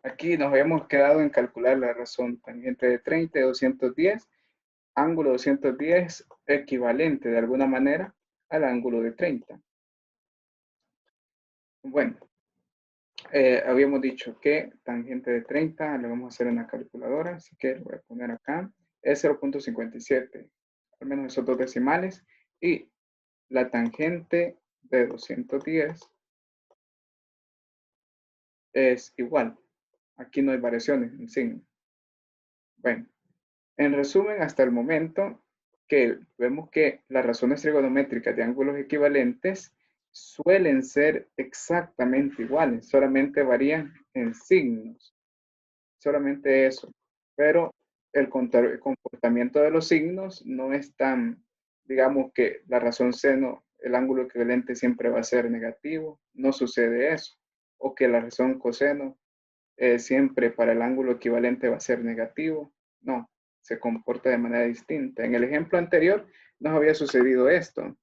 Aquí nos habíamos quedado en calcular la razón tangente de 30 y 210, ángulo 210 equivalente de alguna manera al ángulo de 30. Bueno, habíamos dicho que tangente de 30 le vamos a hacer en la calculadora, así que lo voy a poner acá, es 0.57, al menos esos dos decimales, y la tangente de 210 es igual. Aquí no hay variaciones en signo. Bueno, en resumen, hasta el momento que vemos que las razones trigonométricas de ángulos equivalentes suelen ser exactamente iguales, solamente varían en signos, solamente eso. Pero el comportamiento de los signos no es tan, digamos que la razón seno, el ángulo equivalente siempre va a ser negativo, no sucede eso. O que la razón coseno siempre para el ángulo equivalente va a ser negativo. No, se comporta de manera distinta. En el ejemplo anterior nos había sucedido esto,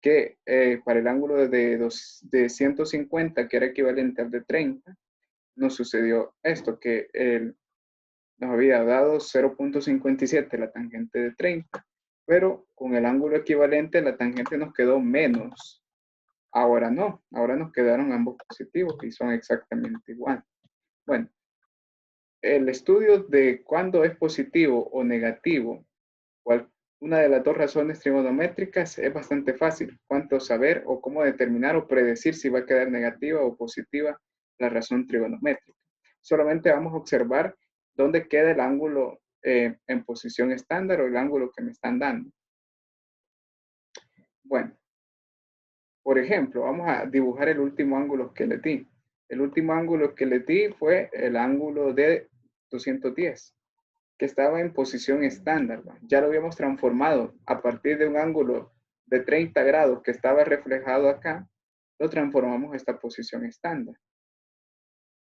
que para el ángulo de 150, que era equivalente al de 30, nos sucedió esto, que nos había dado 0.57 la tangente de 30, pero con el ángulo equivalente la tangente nos quedó menos. Ahora no, ahora nos quedaron ambos positivos y son exactamente igual. Bueno, el estudio de cuándo es positivo o negativo, una de las dos razones trigonométricas, es bastante fácil. Cuánto saber o cómo determinar o predecir si va a quedar negativa o positiva la razón trigonométrica. Solamente vamos a observar dónde queda el ángulo en posición estándar o el ángulo que me están dando. Bueno, por ejemplo, vamos a dibujar el último ángulo que le di. El último ángulo que le di fue el ángulo de 210. Que estaba en posición estándar. Ya lo habíamos transformado a partir de un ángulo de 30 grados que estaba reflejado acá, lo transformamos a esta posición estándar.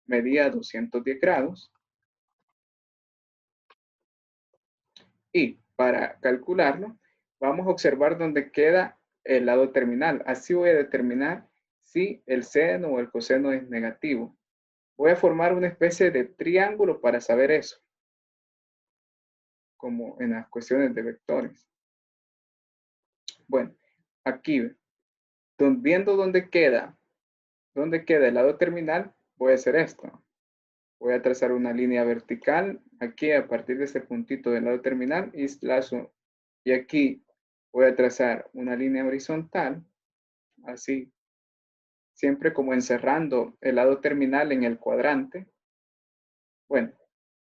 Medía 210 grados y para calcularlo vamos a observar dónde queda el lado terminal. Así voy a determinar si el seno o el coseno es negativo. Voy a formar una especie de triángulo para saber eso, como en las cuestiones de vectores. Bueno, aquí viendo dónde queda el lado terminal, voy a hacer esto. Voy a trazar una línea vertical aquí a partir de este puntito del lado terminal y lazo. Y aquí voy a trazar una línea horizontal, así, siempre como encerrando el lado terminal en el cuadrante. Bueno,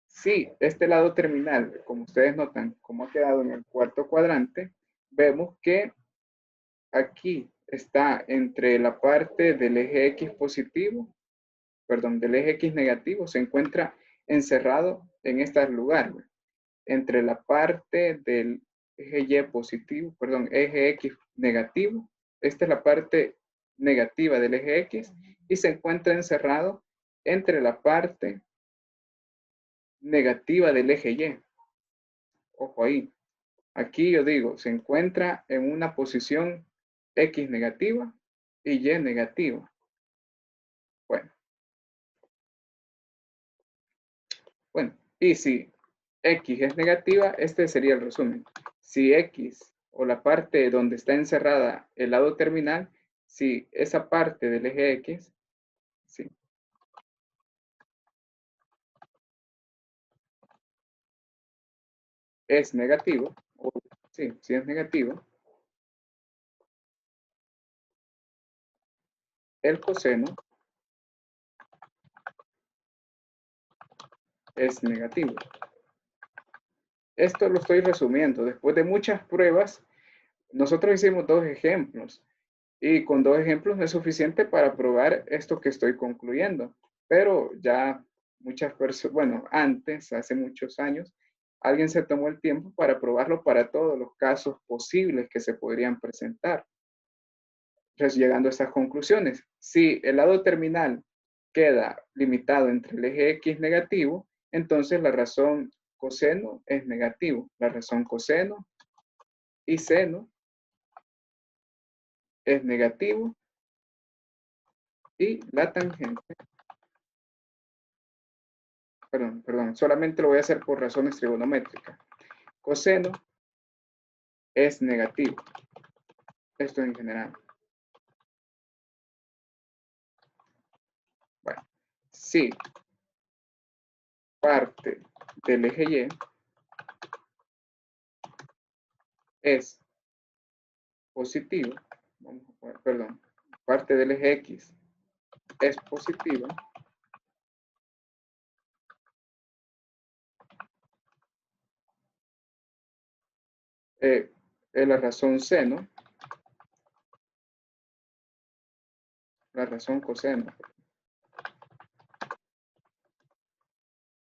si este lado terminal, como ustedes notan, como ha quedado en el cuarto cuadrante, vemos que aquí está entre la parte del eje X positivo, perdón, del eje X negativo, se encuentra encerrado en este lugar, entre la parte del eje Y positivo, perdón, eje X negativo, esta es la parte negativa del eje X, y se encuentra encerrado entre la parte negativa del eje Y. Ojo ahí. Aquí yo digo, se encuentra en una posición X negativa y Y negativa. Bueno, bueno, y si X es negativa, este sería el resumen. Si X o la parte donde está encerrada el lado terminal, si esa parte del eje X, sí, es negativo, o sí, si es negativo, el coseno es negativo. Esto lo estoy resumiendo. Después de muchas pruebas, nosotros hicimos dos ejemplos. Y con dos ejemplos no es suficiente para probar esto que estoy concluyendo. Pero ya muchas personas, bueno, antes, hace muchos años, alguien se tomó el tiempo para probarlo para todos los casos posibles que se podrían presentar. Entonces, llegando a estas conclusiones, si el lado terminal queda limitado entre el eje X negativo, entonces la razón coseno es negativo. La razón coseno y seno es negativo y la tangente perdón, solamente lo voy a hacer por razones trigonométricas. Coseno es negativo. Esto en general. Bueno, si parte del eje Y es positivo, vamos a poner, perdón, parte del eje X es positiva, la razón seno, la razón coseno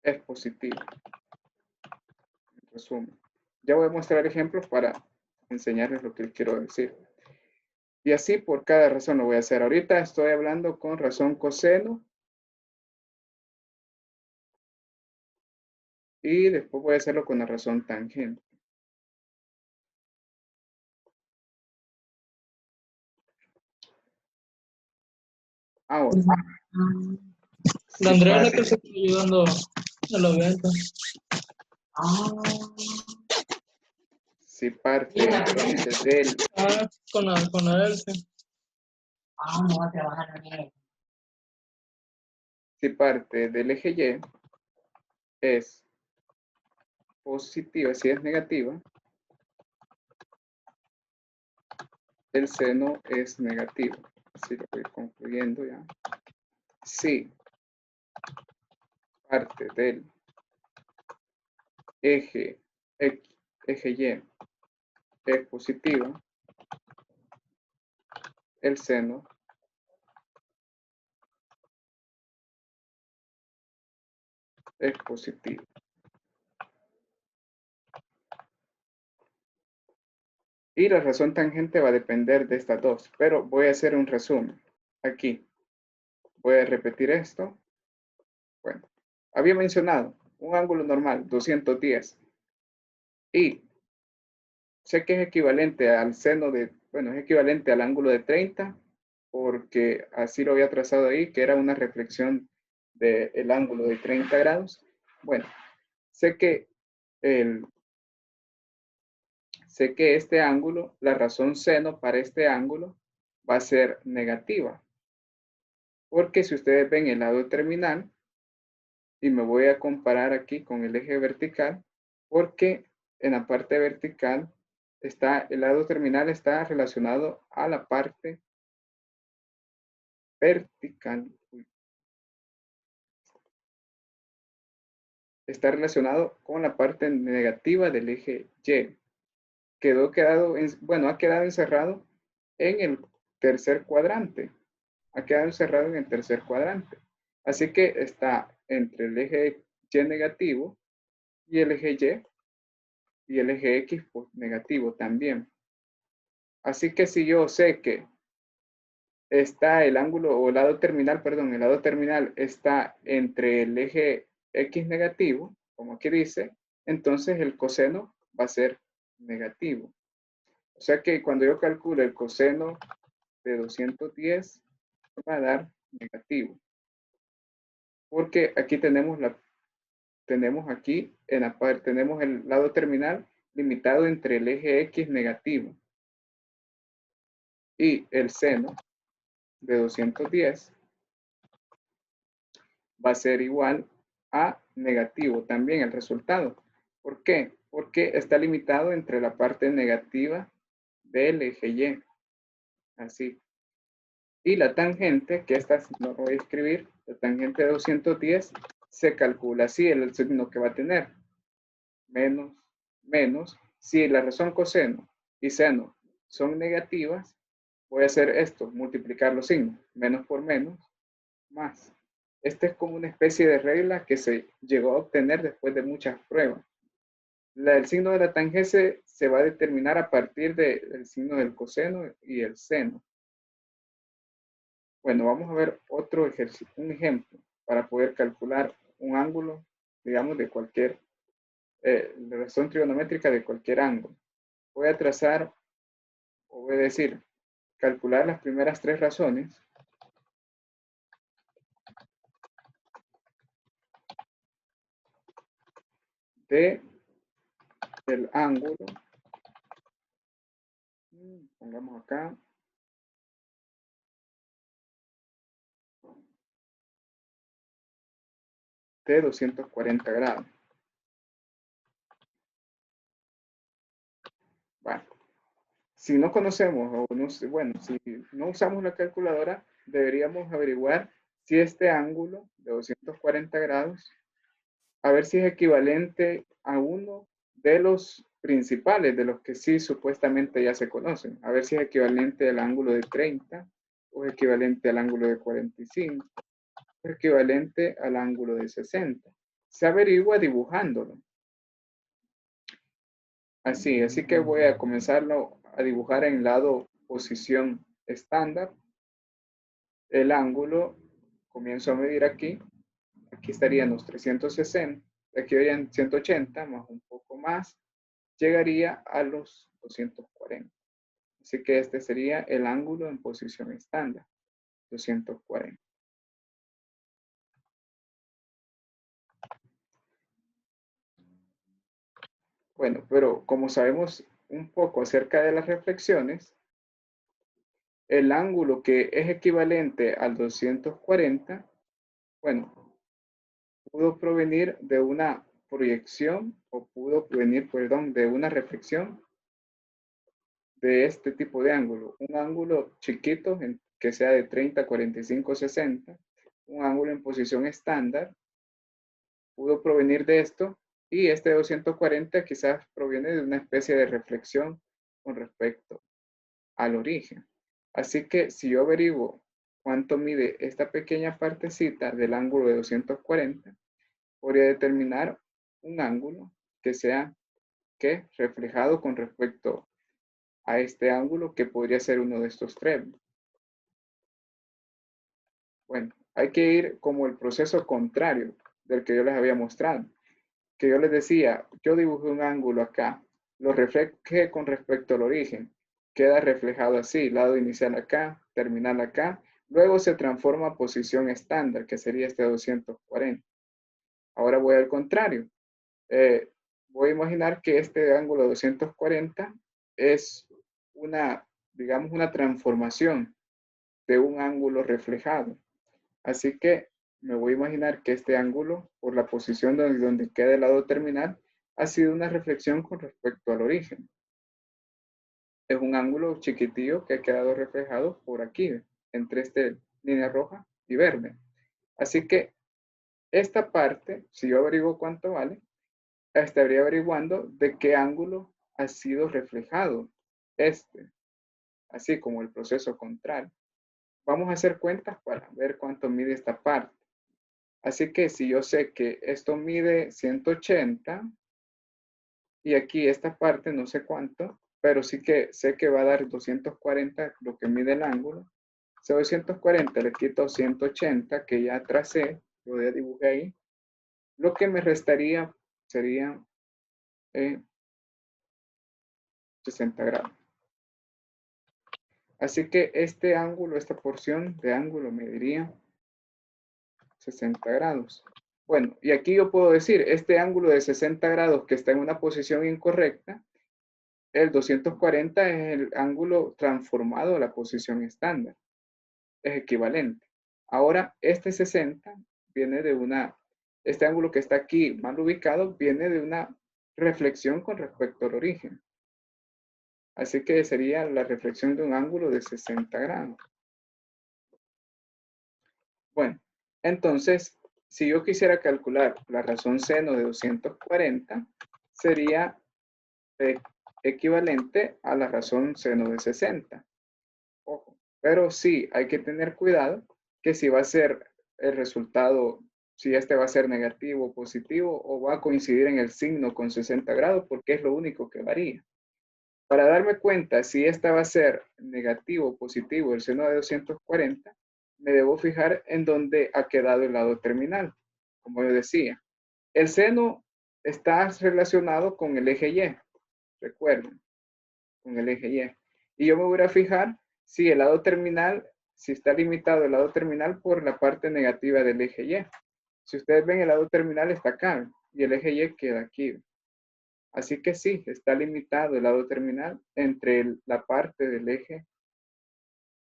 es positiva. En resumen, ya voy a mostrar ejemplos para enseñarles lo que les quiero decir. Y así por cada razón lo voy a hacer. Ahorita estoy hablando con razón coseno. Y después voy a hacerlo con la razón tangente. Ahora. La Andrea es la que se está ayudando a la venta. Si parte entonces del... Con la Elke. No va a trabajar bien. Si parte del eje Y es positiva, si es negativa, el seno es negativo. Así lo voy concluyendo ya. Si parte del eje X, eje Y es positiva, el seno es positivo. Y la razón tangente va a depender de estas dos, pero voy a hacer un resumen. Aquí voy a repetir esto. Bueno, había mencionado un ángulo normal, 210. Y sé que es equivalente al seno de, bueno, es equivalente al ángulo de 30, porque así lo había trazado ahí, que era una reflexión del ángulo de 30 grados. Bueno, sé que este ángulo, la razón seno para este ángulo va a ser negativa. Porque si ustedes ven el lado terminal, y me voy a comparar aquí con el eje vertical, porque en la parte vertical el lado terminal está relacionado a la parte vertical. Está relacionado con la parte negativa del eje Y. Ha quedado encerrado en el tercer cuadrante. Ha quedado encerrado en el tercer cuadrante. Así que está entre el eje Y negativo y el eje Y el eje X pues, negativo también. Así que si yo sé que está el ángulo o el lado terminal, perdón, el lado terminal está entre el eje X negativo, como aquí dice, entonces el coseno va a ser negativo. O sea que cuando yo calculo el coseno de 210, va a dar negativo. Porque aquí tenemos aquí en la parte, tenemos el lado terminal limitado entre el eje X negativo y el seno de 210 va a ser igual a negativo también el resultado. ¿Por qué? Porque está limitado entre la parte negativa del eje Y. Así. Y la tangente, que esta no lo voy a escribir, la tangente de 210 se calcula así, el signo que va a tener. Menos. Si la razón coseno y seno son negativas, voy a hacer esto, multiplicar los signos. Menos por menos, más. Esta es como una especie de regla que se llegó a obtener después de muchas pruebas. El signo de la tangente se va a determinar a partir del signo del coseno y el seno. Bueno, vamos a ver otro ejercicio, un ejemplo para poder calcular un ángulo, digamos, de cualquier, la razón trigonométrica de cualquier ángulo. Voy a trazar, o voy a decir, calcular las primeras tres razones. de el ángulo, pongamos acá, de 240 grados. Bueno, si no conocemos, o no, bueno, si no usamos la calculadora, deberíamos averiguar si este ángulo de 240 grados, a ver si es equivalente a uno de los principales, de los que sí supuestamente ya se conocen. A ver si es equivalente al ángulo de 30, o es equivalente al ángulo de 45, o es equivalente al ángulo de 60. Se averigua dibujándolo. Así que voy a comenzarlo a dibujar en lado posición estándar. El ángulo, comienzo a medir aquí. Aquí estarían los 360, aquí serían 180 más un poco más, llegaría a los 240. Así que este sería el ángulo en posición estándar, 240. Bueno, pero como sabemos un poco acerca de las reflexiones, el ángulo que es equivalente al 240, bueno, pudo provenir de una proyección o pudo venir, perdón, de una reflexión de este tipo de ángulo. Un ángulo chiquito que sea de 30, 45, 60, un ángulo en posición estándar, pudo provenir de esto, y este de 240 quizás proviene de una especie de reflexión con respecto al origen. Así que si yo averiguo cuánto mide esta pequeña partecita del ángulo de 240, podría determinar un ángulo que sea reflejado con respecto a este ángulo, que podría ser uno de estos tres. Bueno, hay que ir como el proceso contrario del que yo les había mostrado, que yo les decía, yo dibujé un ángulo acá, lo reflejé con respecto al origen, queda reflejado así, lado inicial acá, terminal acá, luego se transforma a posición estándar, que sería este 240. Ahora voy al contrario. Voy a imaginar que este ángulo 240 es una, digamos, una transformación de un ángulo reflejado. Así que me voy a imaginar que este ángulo, por la posición donde queda el lado terminal, ha sido una reflexión con respecto al origen. Es un ángulo chiquitillo que ha quedado reflejado por aquí, entre esta línea roja y verde. Así que esta parte, si yo averiguo cuánto vale, estaría averiguando de qué ángulo ha sido reflejado así como el proceso contrario. Vamos a hacer cuentas para ver cuánto mide esta parte. Así que si yo sé que esto mide 180 y aquí esta parte no sé cuánto, pero sí que sé que va a dar 240 lo que mide el ángulo. Si 240 le quito 180 que ya tracé, lo ya dibujé ahí, lo que me restaría sería 60 grados. Así que este ángulo, esta porción de ángulo mediría 60 grados. Bueno, y aquí yo puedo decir, este ángulo de 60 grados que está en una posición incorrecta, el 240 es el ángulo transformado a la posición estándar. Es equivalente. Ahora, este 60 viene de este ángulo que está aquí mal ubicado, viene de una reflexión con respecto al origen. Así que sería la reflexión de un ángulo de 60 grados. Bueno, entonces, si yo quisiera calcular la razón seno de 240, sería equivalente a la razón seno de 60. Ojo, pero sí hay que tener cuidado que si va a ser el resultado, si este va a ser negativo o positivo, o va a coincidir en el signo con 60 grados, porque es lo único que varía. Para darme cuenta si esta va a ser negativo o positivo el seno de 240, me debo fijar en dónde ha quedado el lado terminal. Como yo decía, el seno está relacionado con el eje Y, recuerden, con el eje Y. Y yo me voy a fijar si el lado terminal, si está limitado el lado terminal por la parte negativa del eje Y. Si ustedes ven, el lado terminal está acá. y el eje Y queda aquí. Así que sí, está limitado el lado terminal entre la parte del eje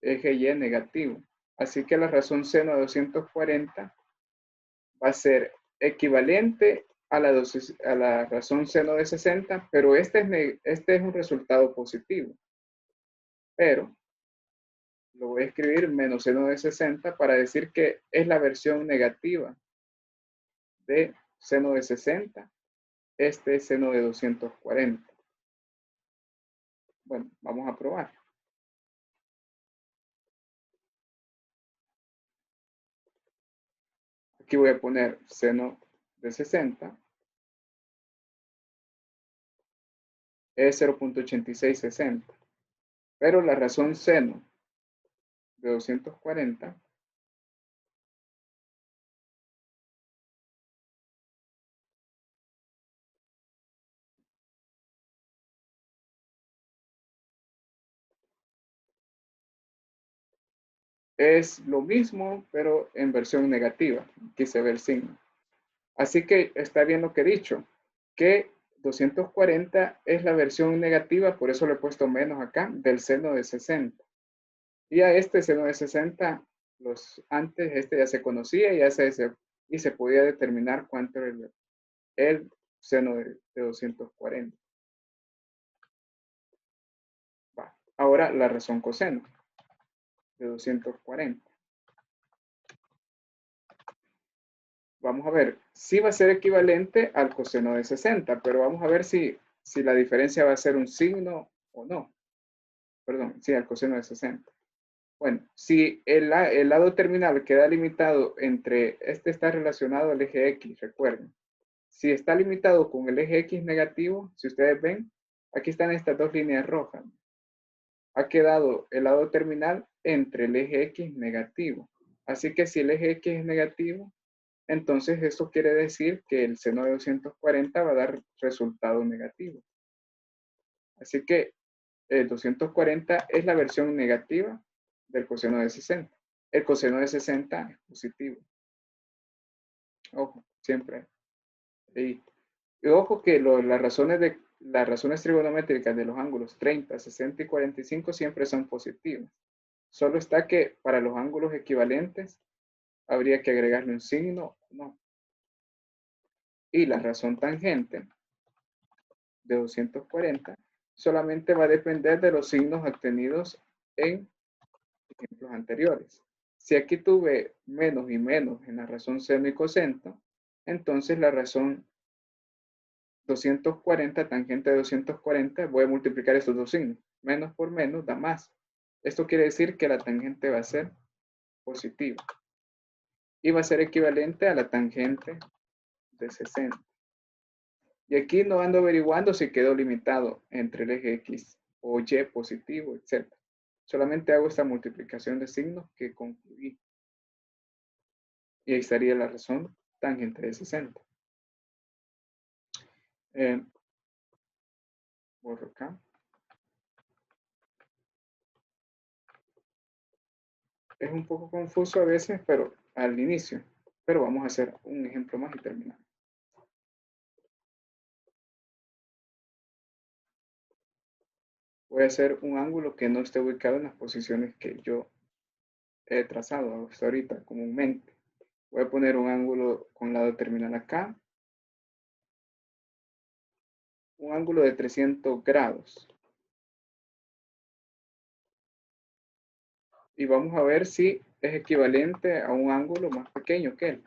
Y negativo. Así que la razón seno de 240 va a ser equivalente a la razón seno de 60, pero este es un resultado positivo. Pero lo voy a escribir menos seno de 60 para decir que es la versión negativa de seno de 60. Este es seno de 240. Bueno, vamos a probar. Aquí voy a poner seno de 60. Es 0.8660. Pero la razón seno de 240 es lo mismo, pero en versión negativa. Aquí se ve el signo. Así que está bien lo que he dicho, que 240 es la versión negativa, por eso le he puesto menos acá, del seno de 60. Y a este seno de 60, antes este ya se conocía y se podía determinar cuánto era el seno de 240. Va. Ahora la razón coseno de 240. Vamos a ver, sí va a ser equivalente al coseno de 60, pero vamos a ver si la diferencia va a ser un signo o no. Perdón, sí, al coseno de 60. Bueno, si el lado terminal queda limitado entre, este está relacionado al eje X, recuerden. Si está limitado con el eje X negativo, si ustedes ven, aquí están estas dos líneas rojas. Ha quedado el lado terminal entre el eje X negativo. Así que si el eje X es negativo, entonces esto quiere decir que el seno de 240 va a dar resultado negativo. Así que el 240 es la versión negativa del coseno de 60. El coseno de 60 es positivo. Ojo, siempre. Y ojo que las razones trigonométricas de los ángulos 30, 60 y 45 siempre son positivas. Solo está que para los ángulos equivalentes habría que agregarle un signo, no. Y la razón tangente de 240 solamente va a depender de los signos obtenidos en ejemplos anteriores. Si aquí tuve menos y menos en la razón seno y coseno, entonces la razón 240, tangente de 240, voy a multiplicar estos dos signos. Menos por menos da más. Esto quiere decir que la tangente va a ser positiva. Y va a ser equivalente a la tangente de 60. Y aquí no ando averiguando si quedó limitado entre el eje X o Y positivo, etc. Solamente hago esta multiplicación de signos que concluí. Y ahí estaría la razón tangente de 60. Borro acá. Es un poco confuso a veces, pero al inicio. Pero vamos a hacer un ejemplo más y terminamos. Voy a hacer un ángulo que no esté ubicado en las posiciones que yo he trazado hasta ahorita comúnmente. Voy a poner un ángulo con lado terminal acá. Un ángulo de 300 grados. Y vamos a ver si es equivalente a un ángulo más pequeño que él.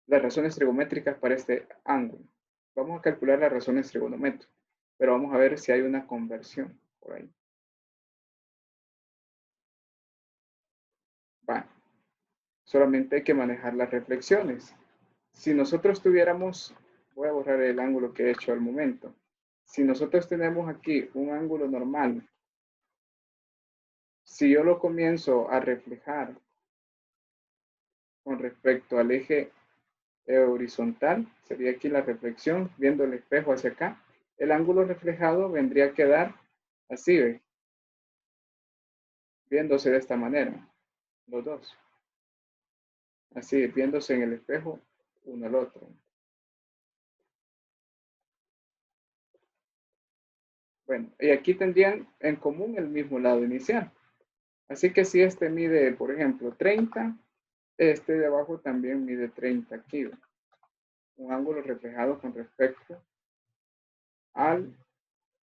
Las razones trigonométricas para este ángulo. Vamos a calcular las razones trigonométricas, pero vamos a ver si hay una conversión por ahí. Va. Solamente hay que manejar las reflexiones. Si nosotros tuviéramos, voy a borrar el ángulo que he hecho al momento. Si nosotros tenemos aquí un ángulo normal, si yo lo comienzo a reflejar con respecto al eje horizontal, sería aquí la reflexión, viendo el espejo hacia acá, el ángulo reflejado vendría a quedar así, ¿ve? Viéndose de esta manera, los dos. Así, viéndose en el espejo uno al otro. Bueno, y aquí tendrían en común el mismo lado inicial. Así que si este mide, por ejemplo, 30, este de abajo también mide 30 aquí. Un ángulo reflejado con respecto al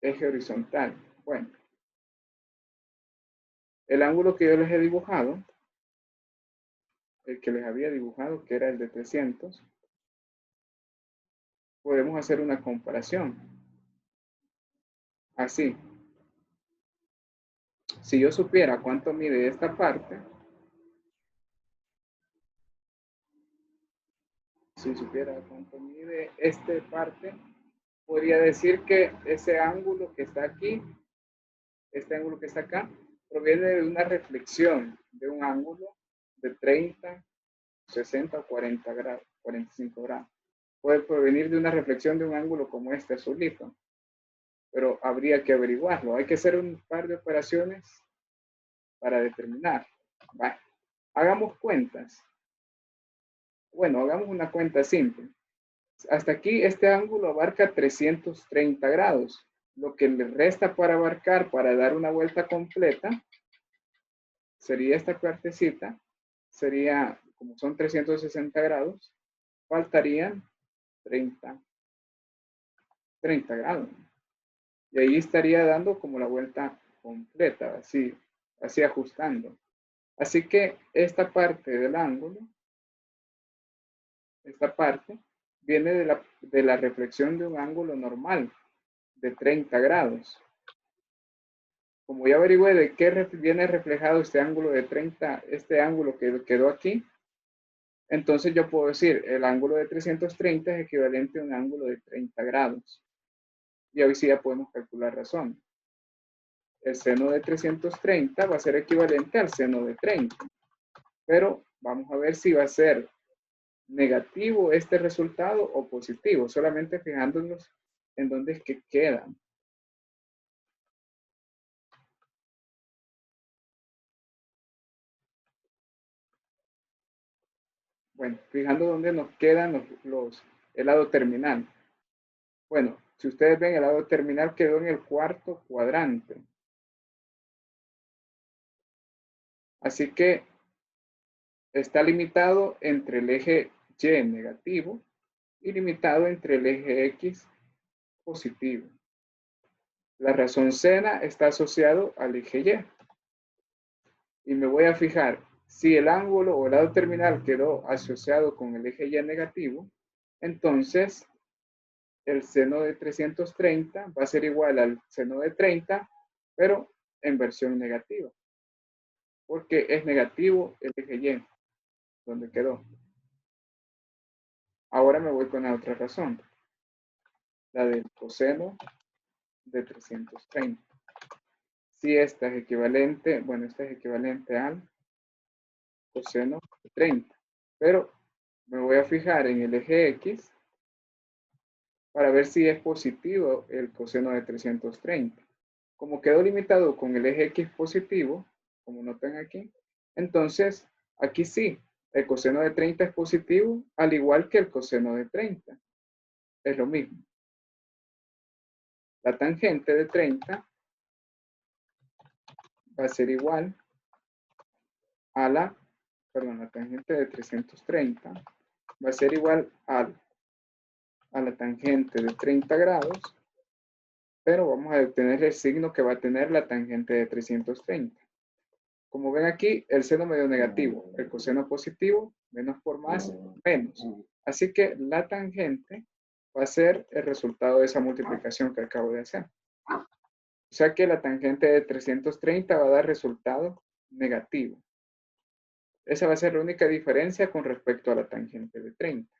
eje horizontal. Bueno, el ángulo que yo les he dibujado, el que les había dibujado, que era el de 300, podemos hacer una comparación. Así. Si yo supiera cuánto mide esta parte, si supiera cuánto mide esta parte, podría decir que ese ángulo que está aquí, este ángulo que está acá, proviene de una reflexión de un ángulo de 30, 60 o 40 grados, 45 grados. Puede provenir de una reflexión de un ángulo como este azulito, pero habría que averiguarlo. Hay que hacer un par de operaciones para determinar. Vale. Hagamos cuentas. Bueno, hagamos una cuenta simple. Hasta aquí este ángulo abarca 330 grados. Lo que le resta para abarcar, para dar una vuelta completa, sería esta partecita, sería, como son 360 grados, faltarían 30 grados. Y ahí estaría dando como la vuelta completa, así ajustando. Así que esta parte del ángulo, esta parte, viene de la reflexión de un ángulo normal de 30 grados. Como ya averigüé de qué viene reflejado este ángulo de 30, este ángulo que quedó aquí, entonces yo puedo decir el ángulo de 330 es equivalente a un ángulo de 30 grados. Y hoy sí ya podemos calcular razón. El seno de 330 va a ser equivalente al seno de 30. Pero vamos a ver si va a ser negativo este resultado o positivo, solamente fijándonos en dónde es que quedan. Bueno, fijando dónde nos quedan el lado terminal. Bueno, si ustedes ven, el lado terminal quedó en el cuarto cuadrante. Así que está limitado entre el eje Y negativo y limitado entre el eje X positivo. La razón sena está asociado al eje Y. Y me voy a fijar, si el ángulo o el lado terminal quedó asociado con el eje Y negativo, entonces el seno de 330 va a ser igual al seno de 30, pero en versión negativa. Porque es negativo el eje Y, donde quedó. Ahora me voy con la otra razón. La del coseno de 330. Si esta es equivalente, bueno, esta es equivalente al coseno de 30. Pero me voy a fijar en el eje X para ver si es positivo el coseno de 330. Como quedó limitado con el eje X positivo, como notan aquí, entonces aquí sí, el coseno de 30 es positivo, al igual que el coseno de 30. Es lo mismo. La tangente de 30 va a ser igual a la tangente de 330 va a ser igual a la tangente de 30 grados, pero vamos a obtener el signo que va a tener la tangente de 330. Como ven aquí, el seno medio negativo, el coseno positivo, menos por más, menos. Así que la tangente va a ser el resultado de esa multiplicación que acabo de hacer. O sea que la tangente de 330 va a dar resultado negativo. Esa va a ser la única diferencia con respecto a la tangente de 30.